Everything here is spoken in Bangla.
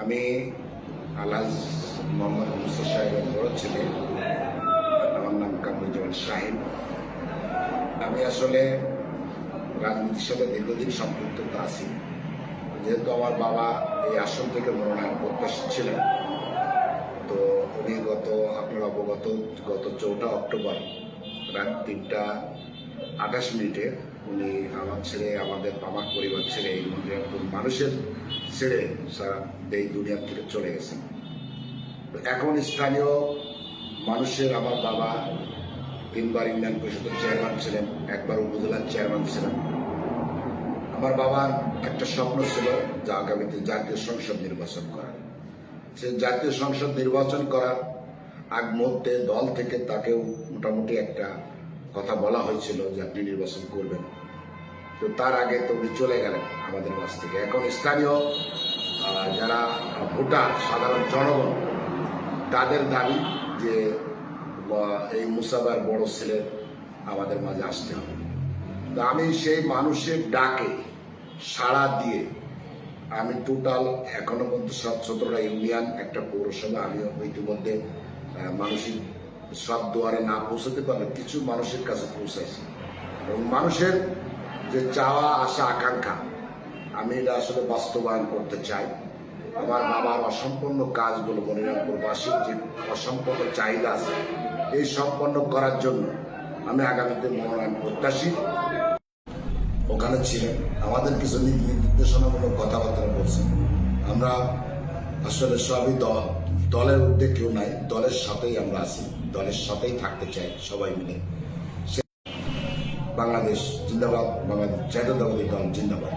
আমি আলহাজ মোহাম্মদ মুসা সাহেবের বড় ছেলে। আমার নাম কামরুজ্জামান শাহিন। আমি আসলে রাজনীতির সাথে দীর্ঘদিন সম্পৃক্ততা আছি। যেহেতু আমার বাবা এই আসন থেকে মনোনয়ন প্রত্যাশী ছিলেন, তো উনি আপনারা অবগত গত 4 অক্টোবর রাত 3:28 উনি আমাদের পরিবার ছেড়ে এই মানুষের ছেড়ে সারা এই দুনিয়া থেকে চলে গেছেন। এখন স্থানীয় মানুষের আমার বাবা 3বার ইউনিয়ন পরিষদের চেয়ারম্যান ছিলেন, 1বার উপজেলার চেয়ারম্যান ছিলেন। আমার বাবার একটা স্বপ্ন ছিল যে আগামীতে জাতীয় সংসদ নির্বাচন করার। সে জাতীয় সংসদ নির্বাচন করার আগ মুহূর্তে দল থেকে তাকেও মোটামুটি একটা কথা বলা হয়েছিল যে আপনি নির্বাচন করবেন। তো তার আগে তো উনি চলে গেলেন আমাদের মাঝ থেকে। এখন স্থানীয় যারা ভোটার, সাধারণ জনগণ, তাদের দাবি যে এই মুসাবার বড় ছেলে আমাদের মাঝে আসতে হবে। তো আমি সেই মানুষের ডাকে সাড়া দিয়ে আমি টোটাল এখনো পর্যন্ত 17টা ইউনিয়ন, একটা পৌরসভা, আমি ইতিমধ্যে মানসিক সব দুয়ারে না পৌঁছাতে পারলে কিছু মানুষের কাছে পৌঁছাইছি। এবং মানুষের যে চাওয়া, আশা, আকাঙ্ক্ষা, আমি এটা আসলে বাস্তবায়ন করতে চাই। আমার বাবার অসম্পূর্ণ কাজগুলো, মনিরামপুরবাসীর যে অসম্পূর্ণ চাহিদা আছে, এই সম্পন্ন করার জন্য আমি আগামীতে মনোনয়ন প্রত্যাশী। ওখানে ছিলেন, আমাদের কিছু নীতি নির্দেশনামূলক কথাবার্তা বলছেন। আমরা আসলে সবই দলের ঊর্ধ্বে কেউ নাই, দলের সাথেই আমরা আছি, দলের সাথেই থাকতে চাই সবাই মিলে। বাংলাদেশ জিন্দাবাদ, বাংলাদেশ জাতীয়তাবাদী দল জিন্দাবাদ।